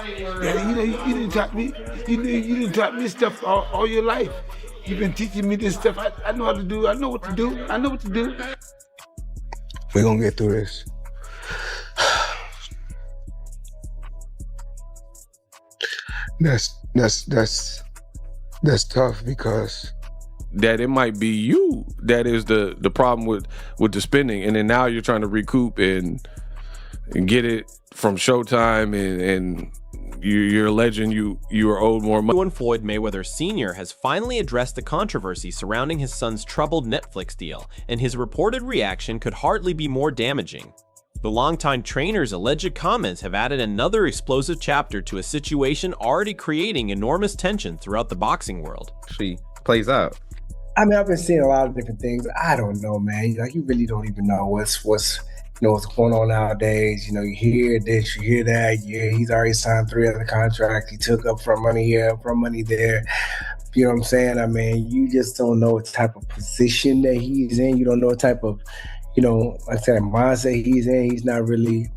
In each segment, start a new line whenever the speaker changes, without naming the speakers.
Yeah, you didn't taught me. You didn't taught me stuff all your life. You've been teaching me this stuff. I know how to do. I know what to do. I know what to do. We're gonna get through this. That's tough because
that it might be you that is the problem with the spending, and then now you're trying to recoup and get it from Showtime, and you're alleging you are owed more money.
When Floyd Mayweather Sr. has finally addressed the controversy surrounding his son's troubled Netflix deal, and his reported reaction could hardly be more damaging. The longtime trainer's alleged comments have added another explosive chapter to a situation already creating enormous tension throughout the boxing world.
She plays out.
I mean, I've been seeing a lot of different things. I don't know, man. Like, you really don't even know what's going on nowadays. You hear this, you hear that. Yeah, he's already signed 3 other contracts. He took up from money here, from money there. You know what I'm saying? I mean, you just don't know what type of position that he's in. You don't know what type of, like I said, mindset he's in. He's not really.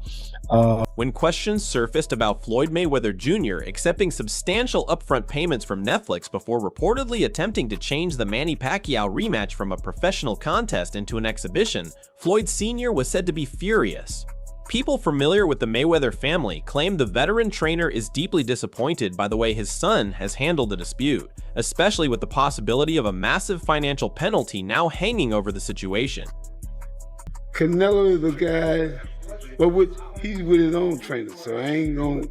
When questions surfaced about Floyd Mayweather Jr. accepting substantial upfront payments from Netflix before reportedly attempting to change the Manny Pacquiao rematch from a professional contest into an exhibition, Floyd Sr. was said to be furious. People familiar with the Mayweather family claim the veteran trainer is deeply disappointed by the way his son has handled the dispute, especially with the possibility of a massive financial penalty now hanging over the situation.
Canelo is the guy. Well, he's with his own trainer, so I ain't gonna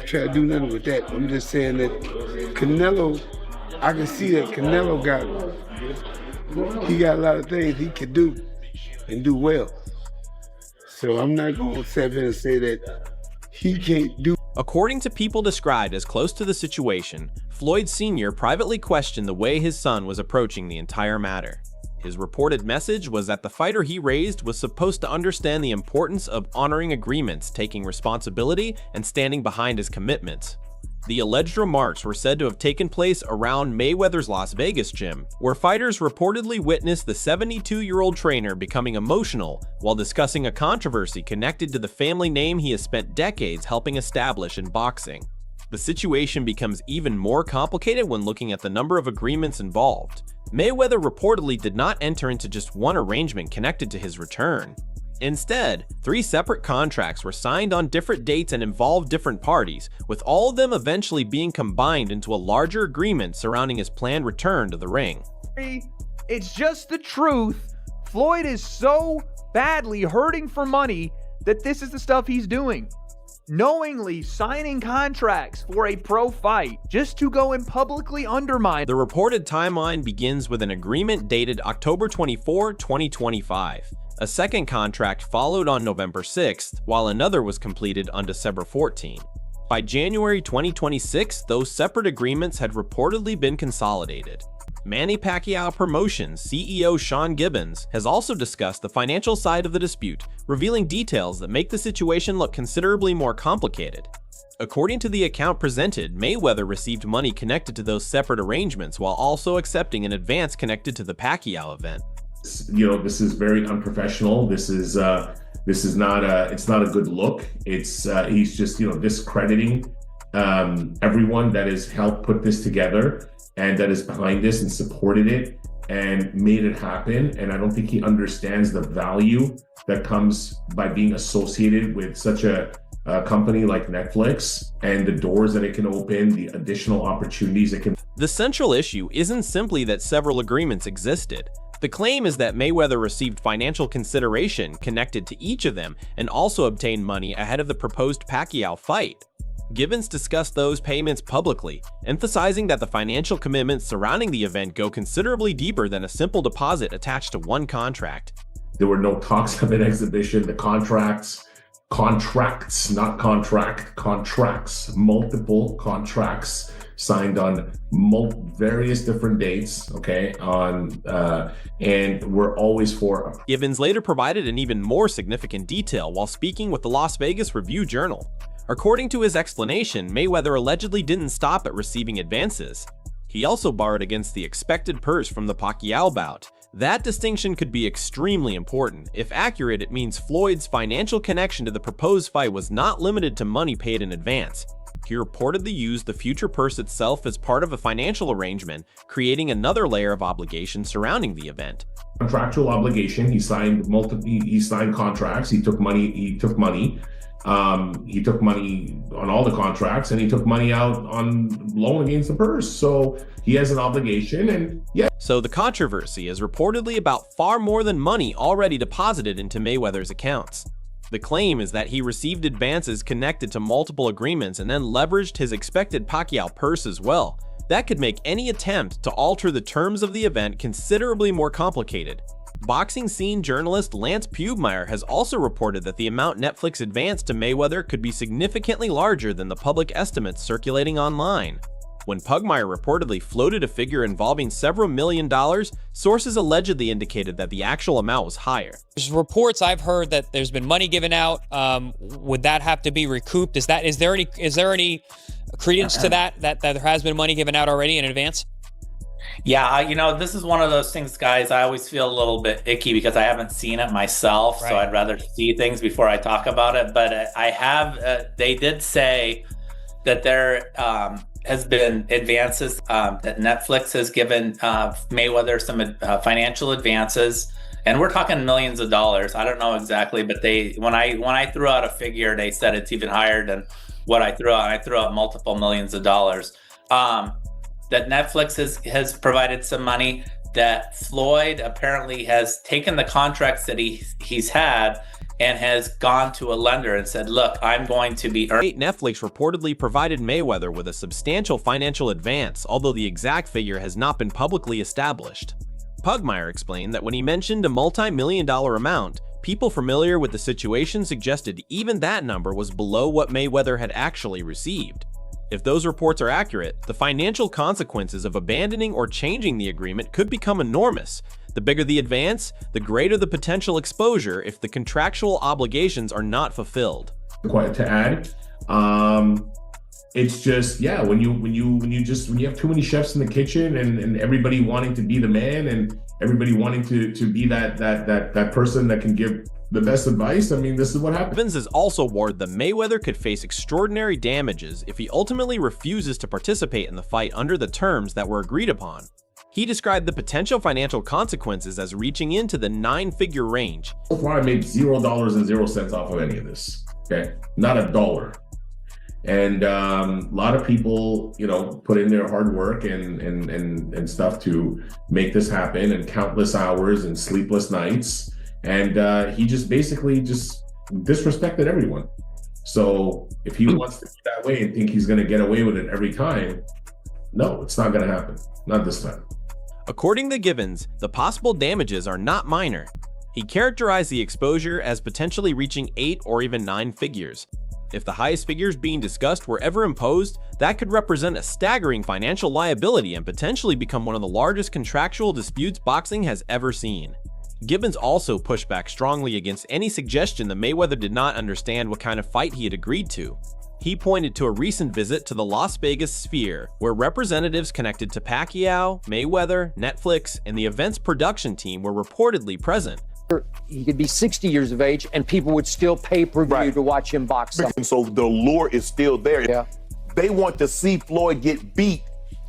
try to do nothing with that. I'm just saying that Canelo, I can see that Canelo got a lot of things he could do and do well. So I'm not gonna sit here and say that he can't do.
According to people described as close to the situation, Floyd Sr. privately questioned the way his son was approaching the entire matter. His reported message was that the fighter he raised was supposed to understand the importance of honoring agreements, taking responsibility, and standing behind his commitments. The alleged remarks were said to have taken place around Mayweather's Las Vegas gym, where fighters reportedly witnessed the 72-year-old trainer becoming emotional while discussing a controversy connected to the family name he has spent decades helping establish in boxing. The situation becomes even more complicated when looking at the number of agreements involved. Mayweather reportedly did not enter into just one arrangement connected to his return. Instead, 3 separate contracts were signed on different dates and involved different parties, with all of them eventually being combined into a larger agreement surrounding his planned return to the ring.
It's just the truth. Floyd is so badly hurting for money that this is the stuff he's doing. Knowingly signing contracts for a pro fight just to go and publicly undermine.
The reported timeline begins with an agreement dated October 24, 2025. A second contract followed on November 6th, while another was completed on December 14. By January 2026, those separate agreements had reportedly been consolidated. Manny Pacquiao Promotions CEO Sean Gibbons has also discussed the financial side of the dispute, revealing details that make the situation look considerably more complicated. According to the account presented, Mayweather received money connected to those separate arrangements while also accepting an advance connected to the Pacquiao event.
This is very unprofessional. This is not a good look. He's just discrediting everyone that has helped put this together and that is behind this and supported it and made it happen. And I don't think he understands the value that comes by being associated with such a company like Netflix and the doors that it can open, the additional opportunities it can.
The central issue isn't simply that several agreements existed. The claim is that Mayweather received financial consideration connected to each of them and also obtained money ahead of the proposed Pacquiao fight. Gibbons discussed those payments publicly, emphasizing that the financial commitments surrounding the event go considerably deeper than a simple deposit attached to one contract.
There were no talks of an exhibition. The contracts, not contract, contracts, multiple contracts signed on various different dates, okay, and we're always for.
Gibbons later provided an even more significant detail while speaking with the Las Vegas Review-Journal. According to his explanation, Mayweather allegedly didn't stop at receiving advances. He also borrowed against the expected purse from the Pacquiao bout. That distinction could be extremely important. If accurate, it means Floyd's financial connection to the proposed fight was not limited to money paid in advance. He reportedly used the future purse itself as part of a financial arrangement, creating another layer of obligation surrounding the event.
Contractual obligation. He signed he signed contracts. He took money. He took money on all the contracts, and he took money out on loan against the purse. So he has an obligation, and yeah.
So the controversy is reportedly about far more than money already deposited into Mayweather's accounts. The claim is that he received advances connected to multiple agreements and then leveraged his expected Pacquiao purse as well. That could make any attempt to alter the terms of the event considerably more complicated. Boxing scene journalist Lance Pugmire has also reported that the amount Netflix advanced to Mayweather could be significantly larger than the public estimates circulating online. When Pugmire reportedly floated a figure involving several $1 million, sources allegedly indicated that the actual amount was higher.
There's reports I've heard that there's been money given out. Would that have to be recouped? Is there any credence to that there has been money given out already in advance?
Yeah, this is one of those things, guys. I always feel a little bit icky because I haven't seen it myself, right. So I'd rather see things before I talk about it. But I have. They did say that there has been advances, that Netflix has given Mayweather some financial advances, and we're talking millions of dollars. I don't know exactly, but when I threw out a figure, they said it's even higher than what I threw out. And I threw out multiple millions of dollars. That Netflix has provided some money, that Floyd apparently has taken the contracts that he's had and has gone to a lender and said, look, I'm going to be earning.
Netflix reportedly provided Mayweather with a substantial financial advance, although the exact figure has not been publicly established. Pugmire explained that when he mentioned a multi-million-dollar amount, people familiar with the situation suggested even that number was below what Mayweather had actually received. If those reports are accurate, the financial consequences of abandoning or changing the agreement could become enormous. The bigger the advance, the greater the potential exposure if the contractual obligations are not fulfilled.
Quite to add, it's just, yeah, when you have too many chefs in the kitchen and everybody wanting to be the man and everybody wanting to be that person that can give the best advice, I mean, this is what happens.
Evans has also warned that Mayweather could face extraordinary damages if he ultimately refuses to participate in the fight under the terms that were agreed upon. He described the potential financial consequences as reaching into the 9-figure range.
So far, I made $0.00 off of any of this, okay? Not a dollar. And a lot of people, put in their hard work and stuff to make this happen, and countless hours and sleepless nights. And he just basically disrespected everyone. So if he wants to be that way and think he's going to get away with it every time, no, it's not going to happen. Not this time.
According to Givens, the possible damages are not minor. He characterized the exposure as potentially reaching 8 or even 9 figures. If the highest figures being discussed were ever imposed, that could represent a staggering financial liability and potentially become one of the largest contractual disputes boxing has ever seen. Gibbons also pushed back strongly against any suggestion that Mayweather did not understand what kind of fight he had agreed to. He pointed to a recent visit to the Las Vegas Sphere, where representatives connected to Pacquiao, Mayweather, Netflix, and the event's production team were reportedly present.
He could be 60 years of age and people would still pay per view to watch him box.
And so the allure is still there.
Yeah.
They want to see Floyd get beat,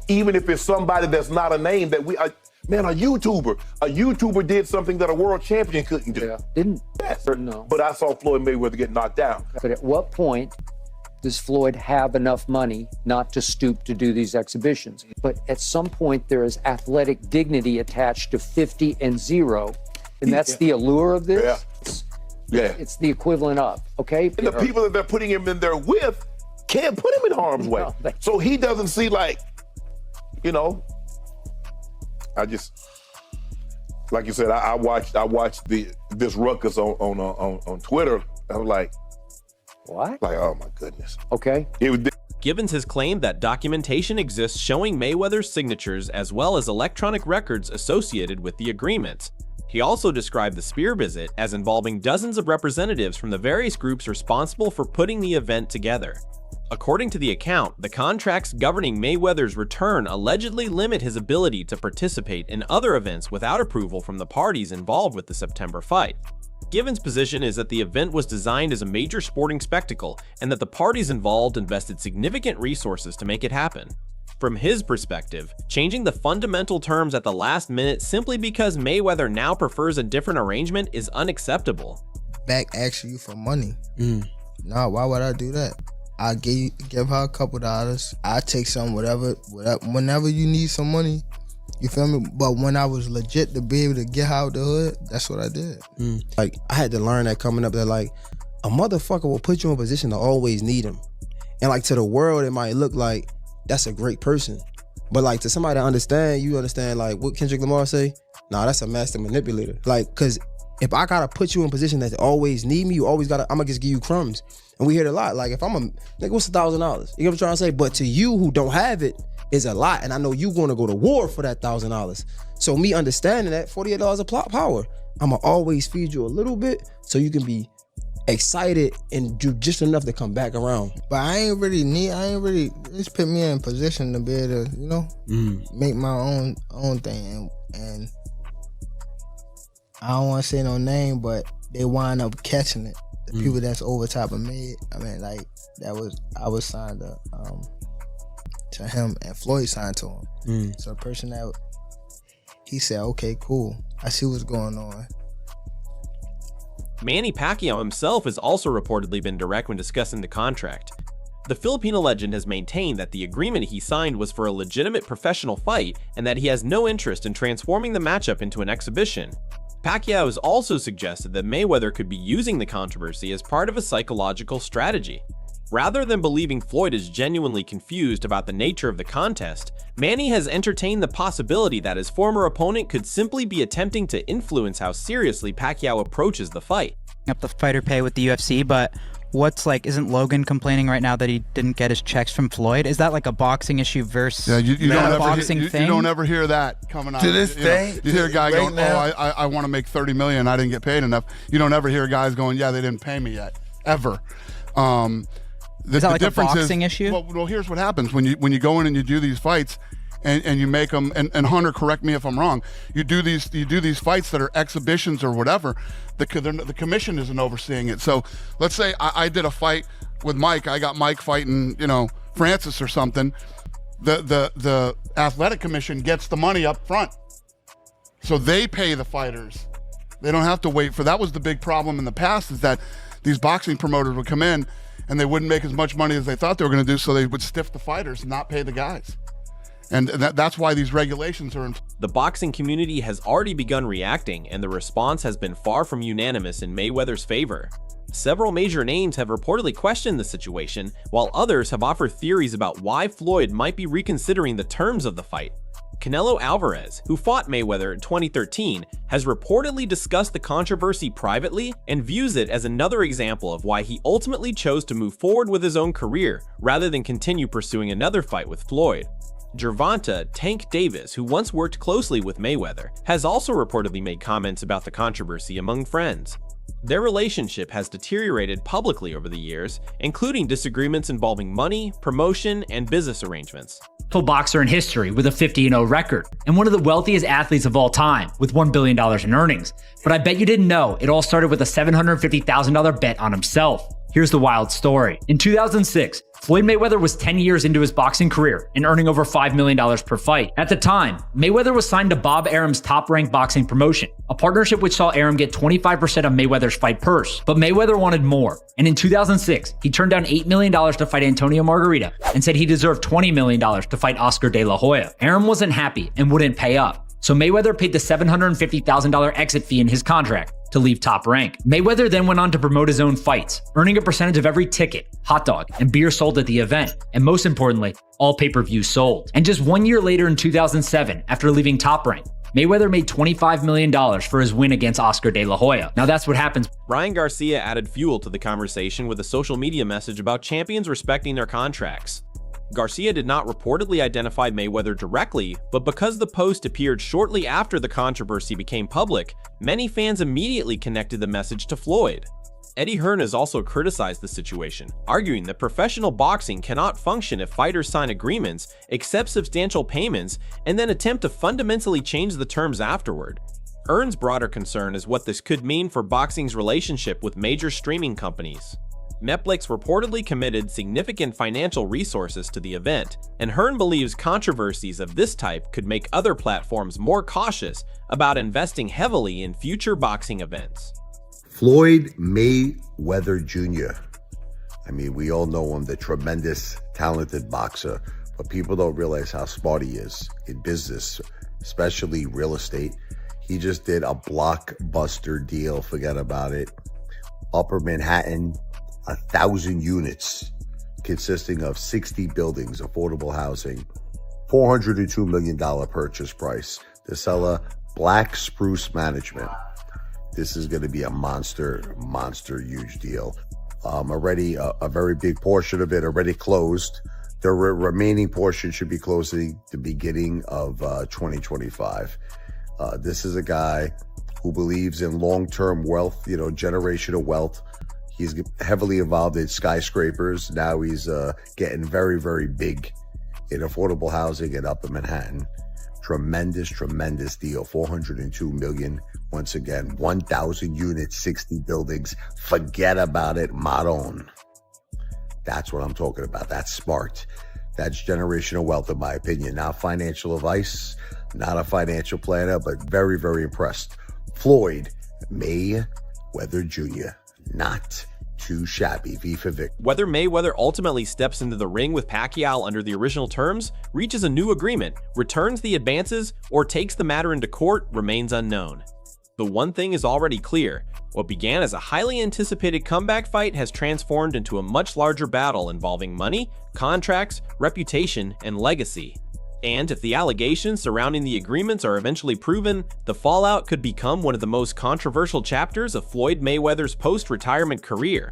even if it's somebody that's not a name that a YouTuber. A YouTuber did something that a world champion couldn't do.
Yeah. Didn't?
Yes.
No.
But I saw Floyd Mayweather get knocked down.
But at what point does Floyd have enough money not to stoop to do these exhibitions? But at some point there is athletic dignity attached to 50 and 0. And that's the allure of this?
Yeah.
It's the equivalent of, okay?
And the people that they're putting him in there with can't put him in harm's way. So he doesn't see I just, like you said, I watched this ruckus on Twitter. I was like,
what?
Like, oh my goodness.
Okay.
Gibbons has claimed that documentation exists showing Mayweather's signatures as well as electronic records associated with the agreements. He also described the Sphere visit as involving dozens of representatives from the various groups responsible for putting the event together. According to the account, the contracts governing Mayweather's return allegedly limit his ability to participate in other events without approval from the parties involved with the September fight. Given's position is that the event was designed as a major sporting spectacle and that the parties involved invested significant resources to make it happen. From his perspective, changing the fundamental terms at the last minute simply because Mayweather now prefers a different arrangement is unacceptable.
Back asking you for money. Nah, why would I do that? I give her a couple dollars. I take some, whatever, whenever you need some money. You feel me? But when I was legit to be able to get out the hood, that's what I did.
Like, I had to learn that coming up that, like, a motherfucker will put you in a position to always need him. And, like, to the world, it might look like that's a great person. But, like, to somebody to understand, you understand, like, what Kendrick Lamar say? Nah, that's a master manipulator. Like, because if I gotta put you in a position that always need me, you always gotta, I'm gonna just give you crumbs. And we hear it a lot. Like, if I'm a, nigga, what's $1,000? You know what I'm trying to say? But to you who don't have it, is a lot, and I know you gonna go to war for that $1,000. So me understanding that $48 of plot power, I'ma always feed you a little bit so you can be excited and do just enough to come back around.
But I ain't really just put me in position to be able to, you know, make my own thing. And I don't want to say no name, but they wind up catching it. The people that's over top of me, I mean, like, I was signed to him, and Floyd signed to him. So the person that, he said, okay, cool, I see what's going on.
Manny Pacquiao himself has also reportedly been direct when discussing the contract. The Filipino legend has maintained that the agreement he signed was for a legitimate professional fight and that he has no interest in transforming the matchup into an exhibition. Pacquiao has also suggested that Mayweather could be using the controversy as part of a psychological strategy. Rather than believing Floyd is genuinely confused about the nature of the contest, Manny has entertained the possibility that his former opponent could simply be attempting to influence how seriously Pacquiao approaches the fight.
Up the fighter pay with the UFC, but isn't Logan complaining right now that he didn't get his checks from Floyd? Is that like a boxing issue versus
you
thing?
don't ever hear that coming out.
To this day,
you hear a guy going,
now,
I want to make $30 million, I didn't get paid enough. You don't ever hear guys going, yeah, they didn't pay me yet, ever.
Is that like a boxing issue?
Well, here's what happens when you go in and you do these fights, and you make them. And Hunter, correct me if I'm wrong. You do these fights that are exhibitions or whatever. The commission isn't overseeing it. So let's say I did a fight with Mike. I got Mike fighting, Francis or something. The athletic commission gets the money up front, so they pay the fighters. They don't have to wait for. That was the big problem in the past, is that these boxing promoters would come in and they wouldn't make as much money as they thought they were going to do, so they would stiff the fighters and not pay the guys. And that's why these regulations are in.
The boxing community has already begun reacting, and the response has been far from unanimous in Mayweather's favor. Several major names have reportedly questioned the situation, while others have offered theories about why Floyd might be reconsidering the terms of the fight. Canelo Alvarez, who fought Mayweather in 2013, has reportedly discussed the controversy privately and views it as another example of why he ultimately chose to move forward with his own career rather than continue pursuing another fight with Floyd. Gervonta Tank Davis, who once worked closely with Mayweather, has also reportedly made comments about the controversy among friends. Their relationship has deteriorated publicly over the years, including disagreements involving money, promotion, and business arrangements.
Boxer in history with a 50-0 record, and one of the wealthiest athletes of all time with $1 billion in earnings. But I bet you didn't know it all started with a $750,000 bet on himself. Here's the wild story. In 2006, Floyd Mayweather was 10 years into his boxing career and earning over $5 million per fight. At the time, Mayweather was signed to Bob Arum's top-ranked boxing promotion, a partnership which saw Arum get 25% of Mayweather's fight purse. But Mayweather wanted more, and in 2006, he turned down $8 million to fight Antonio Margarita and said he deserved $20 million to fight Oscar De La Hoya. Arum wasn't happy and wouldn't pay up, so Mayweather paid the $750,000 exit fee in his contract to leave Top Rank. Mayweather then went on to promote his own fights, earning a percentage of every ticket, hot dog, and beer sold at the event, and most importantly, all pay-per-views sold. And just 1 year later in 2007, after leaving Top Rank, Mayweather made $25 million for his win against Oscar De La Hoya. Now that's what happens.
Ryan Garcia added fuel to the conversation with a social media message about champions respecting their contracts. Garcia did not reportedly identify Mayweather directly, but because the post appeared shortly after the controversy became public, many fans immediately connected the message to Floyd. Eddie Hearn has also criticized the situation, arguing that professional boxing cannot function if fighters sign agreements, accept substantial payments, and then attempt to fundamentally change the terms afterward. Earn's broader concern is what this could mean for boxing's relationship with major streaming companies. Netflix reportedly committed significant financial resources to the event, and Hearn believes controversies of this type could make other platforms more cautious about investing heavily in future boxing events.
Floyd Mayweather Jr. I mean, we all know him, the tremendous, talented boxer, but people don't realize how smart he is in business, especially real estate. He just did a blockbuster deal, forget about it. Upper Manhattan, 1,000 units consisting of 60 buildings, affordable housing, $402 million purchase price. The seller, Black Spruce Management. This is going to be a monster huge deal. Already a very big portion of it already closed. The remaining portion should be closing the beginning of 2025. This is a guy who believes in long-term wealth, generational wealth. He's heavily involved in skyscrapers. Now he's getting very, very big in affordable housing in Upper Manhattan. Tremendous deal. $402 million. Once again, 1,000 units, 60 buildings. Forget about it, Maron. That's what I'm talking about. That's smart. That's generational wealth, in my opinion. Not financial advice, not a financial planner, but very, very impressed. Floyd Mayweather Jr. Not too shabby. V for Vic.
Whether Mayweather ultimately steps into the ring with Pacquiao under the original terms, reaches a new agreement, returns the advances, or takes the matter into court remains unknown. The one thing is already clear. What began as a highly anticipated comeback fight has transformed into a much larger battle involving money, contracts, reputation, and legacy. And if the allegations surrounding the agreements are eventually proven, the fallout could become one of the most controversial chapters of Floyd Mayweather's post-retirement career.